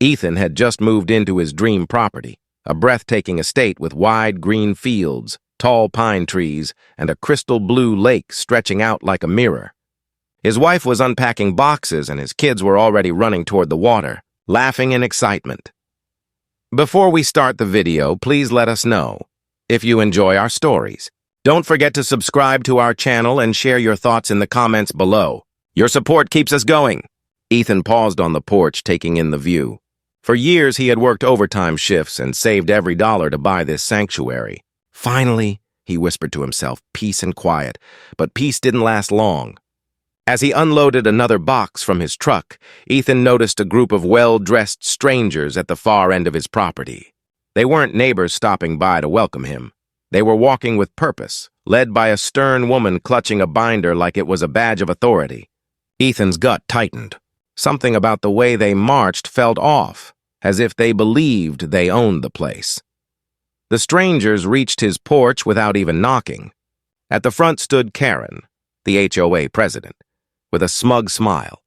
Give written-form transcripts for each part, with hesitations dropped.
Ethan had just moved into his dream property, a breathtaking estate with wide green fields, tall pine trees, and a crystal blue lake stretching out like a mirror. His wife was unpacking boxes and his kids were already running toward the water, laughing in excitement. Before we start the video, please let us know if you enjoy our stories. Don't forget to subscribe to our channel and share your thoughts in the comments below. Your support keeps us going. Ethan paused on the porch, taking in the view. For years, he had worked overtime shifts and saved every dollar to buy this sanctuary. Finally, he whispered to himself, peace and quiet. But peace didn't last long. As he unloaded another box from his truck, Ethan noticed a group of well-dressed strangers at the far end of his property. They weren't neighbors stopping by to welcome him. They were walking with purpose, led by a stern woman clutching a binder like it was a badge of authority. Ethan's gut tightened. Something about the way they marched felt off, as if they believed they owned the place. The strangers reached his porch without even knocking. At the front stood Karen, the HOA president, with a smug smile.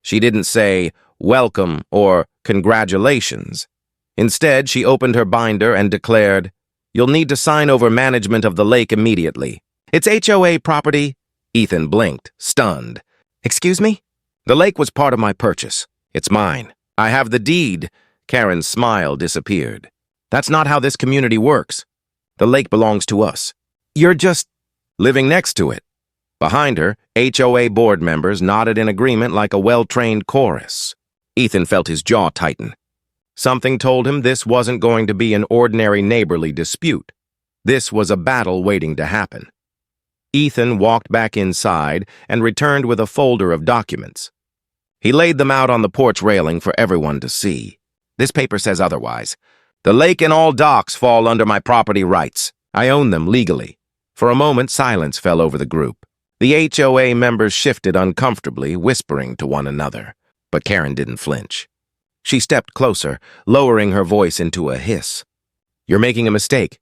She didn't say, "Welcome" or "Congratulations." Instead, she opened her binder and declared, "You'll need to sign over management of the lake immediately." "It's HOA property." Ethan blinked, stunned. "Excuse me?" "The lake was part of my purchase. It's mine. I have the deed." Karen's smile disappeared. "That's not how this community works. The lake belongs to us. You're just living next to it." Behind her, HOA board members nodded in agreement like a well-trained chorus. Ethan felt his jaw tighten. Something told him this wasn't going to be an ordinary neighborly dispute. This was a battle waiting to happen. Ethan walked back inside and returned with a folder of documents. He laid them out on the porch railing for everyone to see. "This paper says otherwise. The lake and all docks fall under my property rights. I own them legally." For a moment, silence fell over the group. The HOA members shifted uncomfortably, whispering to one another. But Karen didn't flinch. She stepped closer, lowering her voice into a hiss. "You're making a mistake.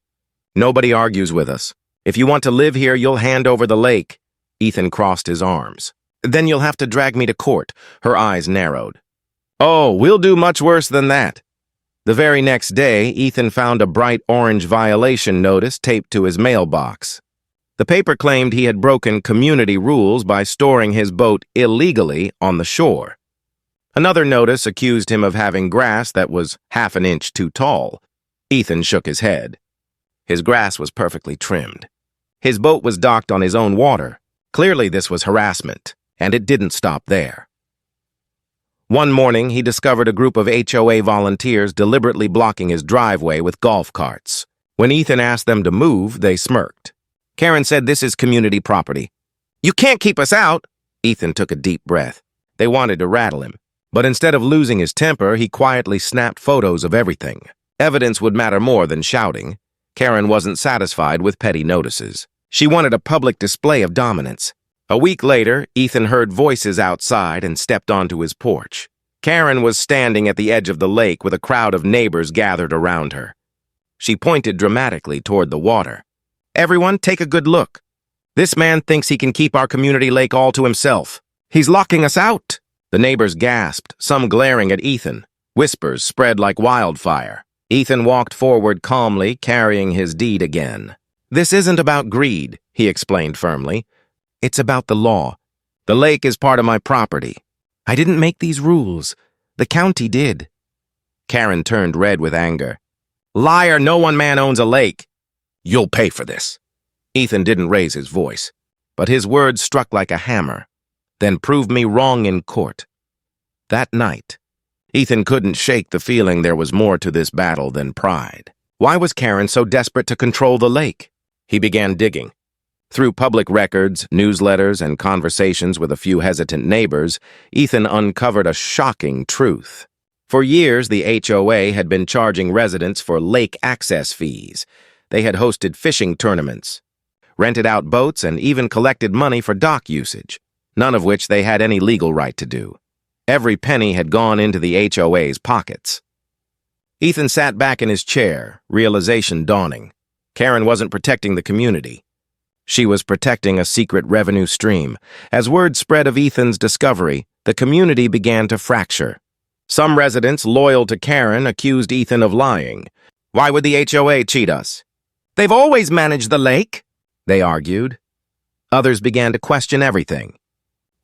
Nobody argues with us. If you want to live here, you'll hand over the lake." Ethan crossed his arms. "Then you'll have to drag me to court." Her eyes narrowed. "Oh, we'll do much worse than that." The very next day, Ethan found a bright orange violation notice taped to his mailbox. The paper claimed he had broken community rules by storing his boat illegally on the shore. Another notice accused him of having grass that was half an inch too tall. Ethan shook his head. His grass was perfectly trimmed. His boat was docked on his own water. Clearly this was harassment, and it didn't stop there. One morning, he discovered a group of HOA volunteers deliberately blocking his driveway with golf carts. When Ethan asked them to move, they smirked. Karen said, "This is community property." "You can't keep us out." Ethan took a deep breath. They wanted to rattle him. But instead of losing his temper, he quietly snapped photos of everything. Evidence would matter more than shouting. Karen wasn't satisfied with petty notices. She wanted a public display of dominance. A week later, Ethan heard voices outside and stepped onto his porch. Karen was standing at the edge of the lake with a crowd of neighbors gathered around her. She pointed dramatically toward the water. "Everyone, take a good look. This man thinks he can keep our community lake all to himself. He's locking us out." The neighbors gasped, some glaring at Ethan. Whispers spread like wildfire. Ethan walked forward calmly, carrying his deed again. "This isn't about greed," he explained firmly. "It's about the law. The lake is part of my property. I didn't make these rules. The county did." Karen turned red with anger. "Liar, no one man owns a lake." "You'll pay for this." Ethan didn't raise his voice, but his words struck like a hammer. "Then prove me wrong in court." That night, Ethan couldn't shake the feeling there was more to this battle than pride. Why was Karen so desperate to control the lake? He began digging. Through public records, newsletters, and conversations with a few hesitant neighbors, Ethan uncovered a shocking truth. For years, the HOA had been charging residents for lake access fees. They had hosted fishing tournaments, rented out boats, and even collected money for dock usage, none of which they had any legal right to do. Every penny had gone into the HOA's pockets. Ethan sat back in his chair, realization dawning. Karen wasn't protecting the community. She was protecting a secret revenue stream. As word spread of Ethan's discovery, the community began to fracture. Some residents loyal to Karen accused Ethan of lying. Why would the HOA cheat us? They've always managed the lake, they argued. Others began to question everything.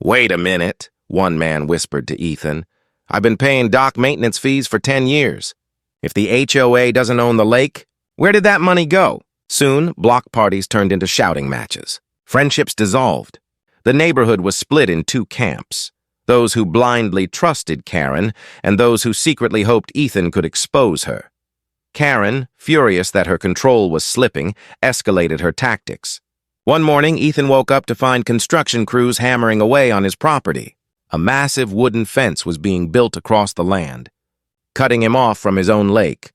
Wait a minute, one man whispered to Ethan. I've been paying dock maintenance fees for 10 years. If the HOA doesn't own the lake, where did that money go? Soon, block parties turned into shouting matches. Friendships dissolved. The neighborhood was split in two camps. Those who blindly trusted Karen and those who secretly hoped Ethan could expose her. Karen, furious that her control was slipping, escalated her tactics. One morning, Ethan woke up to find construction crews hammering away on his property. A massive wooden fence was being built across the land, cutting him off from his own lake.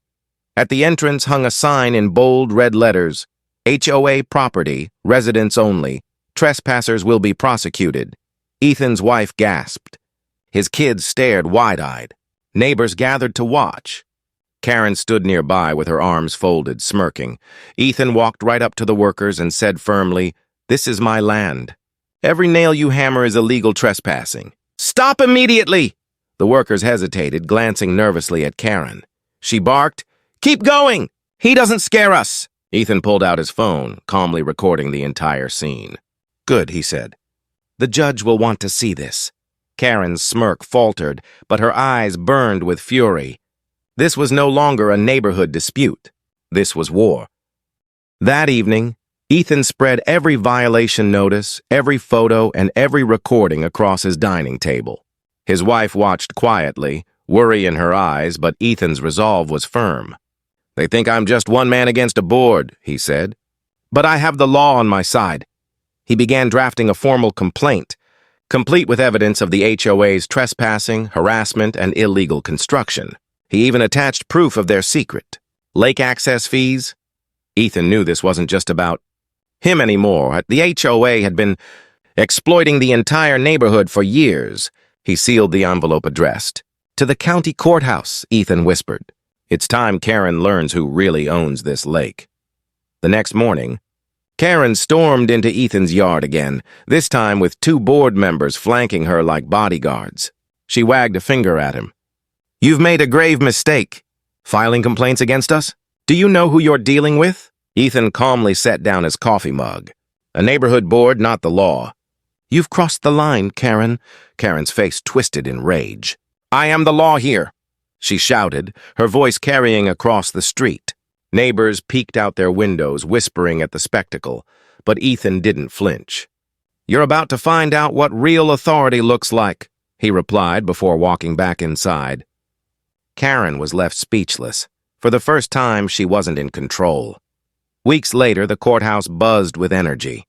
At the entrance hung a sign in bold red letters, HOA property, residents only, trespassers will be prosecuted. Ethan's wife gasped. His kids stared wide-eyed. Neighbors gathered to watch. Karen stood nearby with her arms folded, smirking. Ethan walked right up to the workers and said firmly, "This is my land. Every nail you hammer is illegal trespassing. Stop immediately!" The workers hesitated, glancing nervously at Karen. She barked, "Keep going! He doesn't scare us!" Ethan pulled out his phone, calmly recording the entire scene. "Good," he said. "The judge will want to see this." Karen's smirk faltered, but her eyes burned with fury. This was no longer a neighborhood dispute. This was war. That evening, Ethan spread every violation notice, every photo, and every recording across his dining table. His wife watched quietly, worry in her eyes, but Ethan's resolve was firm. "They think I'm just one man against a board," he said. "But I have the law on my side." He began drafting a formal complaint, complete with evidence of the HOA's trespassing, harassment, and illegal construction. He even attached proof of their secret. Lake access fees? Ethan knew this wasn't just about him anymore. The HOA had been exploiting the entire neighborhood for years. He sealed the envelope addressed. "To the county courthouse," Ethan whispered. "It's time Karen learns who really owns this lake." The next morning, Karen stormed into Ethan's yard again, this time with two board members flanking her like bodyguards. She wagged a finger at him. "You've made a grave mistake. Filing complaints against us? Do you know who you're dealing with?" Ethan calmly set down his coffee mug. "A neighborhood board, not the law." "You've crossed the line, Karen." Karen's face twisted in rage. "I am the law here," she shouted, her voice carrying across the street. Neighbors peeked out their windows, whispering at the spectacle, but Ethan didn't flinch. "You're about to find out what real authority looks like," he replied before walking back inside. Karen was left speechless. For the first time, she wasn't in control. Weeks later, the courthouse buzzed with energy.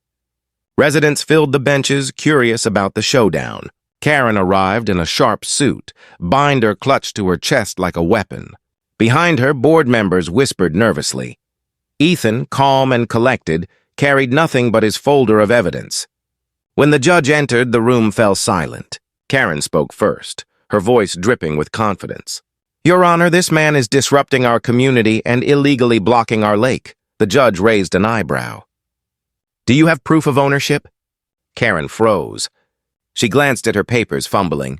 Residents filled the benches, curious about the showdown. Karen arrived in a sharp suit, binder clutched to her chest like a weapon. Behind her, board members whispered nervously. Ethan, calm and collected, carried nothing but his folder of evidence. When the judge entered, the room fell silent. Karen spoke first, her voice dripping with confidence. "Your Honor, this man is disrupting our community and illegally blocking our lake." The judge raised an eyebrow. "Do you have proof of ownership?" Karen froze. She glanced at her papers, fumbling.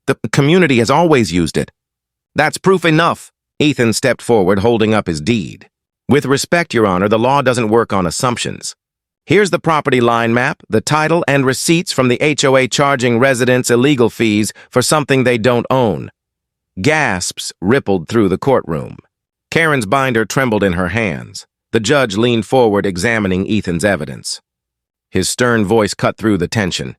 "The community has always used it." "That's proof enough." Ethan stepped forward, holding up his deed. "With respect, Your Honor, the law doesn't work on assumptions. Here's the property line map, the title, and receipts from the HOA charging residents illegal fees for something they don't own." Gasps rippled through the courtroom. Karen's binder trembled in her hands. The judge leaned forward, examining Ethan's evidence. His stern voice cut through the tension.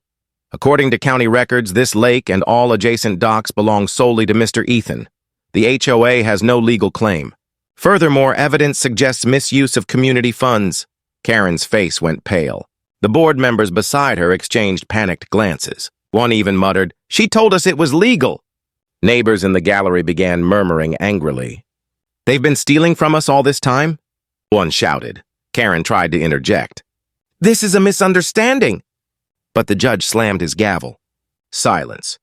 "According to county records, this lake and all adjacent docks belong solely to Mr. Ethan. The HOA has no legal claim. Furthermore, evidence suggests misuse of community funds." Karen's face went pale. The board members beside her exchanged panicked glances. One even muttered, "She told us it was legal." Neighbors in the gallery began murmuring angrily. "They've been stealing from us all this time?" One shouted. Karen tried to interject. "This is a misunderstanding." But the judge slammed his gavel. Silence.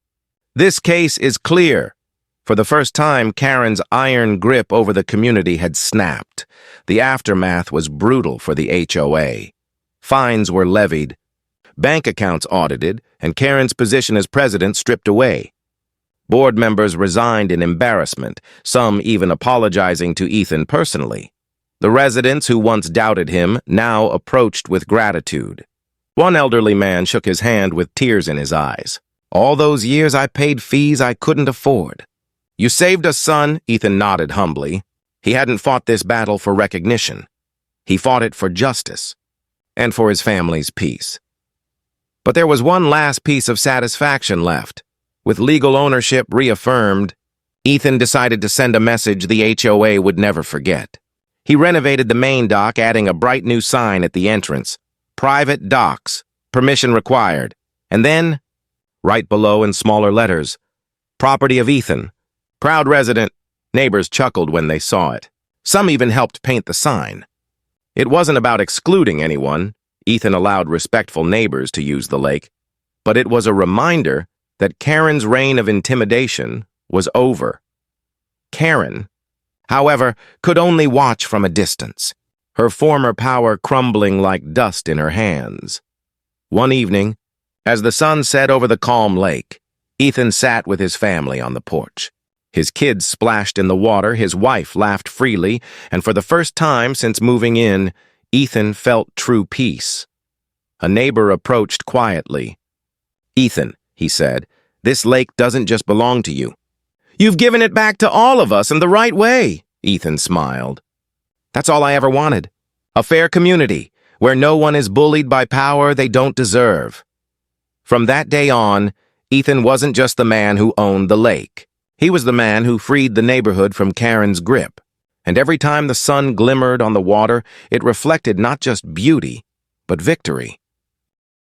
"This case is clear." For the first time, Karen's iron grip over the community had snapped. The aftermath was brutal for the HOA. Fines were levied, bank accounts audited, and Karen's position as president stripped away. Board members resigned in embarrassment, some even apologizing to Ethan personally. The residents who once doubted him now approached with gratitude. One elderly man shook his hand with tears in his eyes. "All those years I paid fees I couldn't afford." "You saved us, son," Ethan nodded humbly. He hadn't fought this battle for recognition. He fought it for justice and for his family's peace. But there was one last piece of satisfaction left. With legal ownership reaffirmed, Ethan decided to send a message the HOA would never forget. He renovated the main dock, adding a bright new sign at the entrance. "Private docks. Permission required." And then, right below in smaller letters, "Property of Ethan. Proud resident." Neighbors chuckled when they saw it. Some even helped paint the sign. It wasn't about excluding anyone. Ethan allowed respectful neighbors to use the lake. But it was a reminder that Karen's reign of intimidation was over. Karen, however, could only watch from a distance, her former power crumbling like dust in her hands. One evening, as the sun set over the calm lake, Ethan sat with his family on the porch. His kids splashed in the water, his wife laughed freely, and for the first time since moving in, Ethan felt true peace. A neighbor approached quietly. "Ethan," he said, "this lake doesn't just belong to you. You've given it back to all of us in the right way." Ethan smiled. "That's all I ever wanted. A fair community, where no one is bullied by power they don't deserve." From that day on, Ethan wasn't just the man who owned the lake. He was the man who freed the neighborhood from Karen's grip. And every time the sun glimmered on the water, it reflected not just beauty, but victory.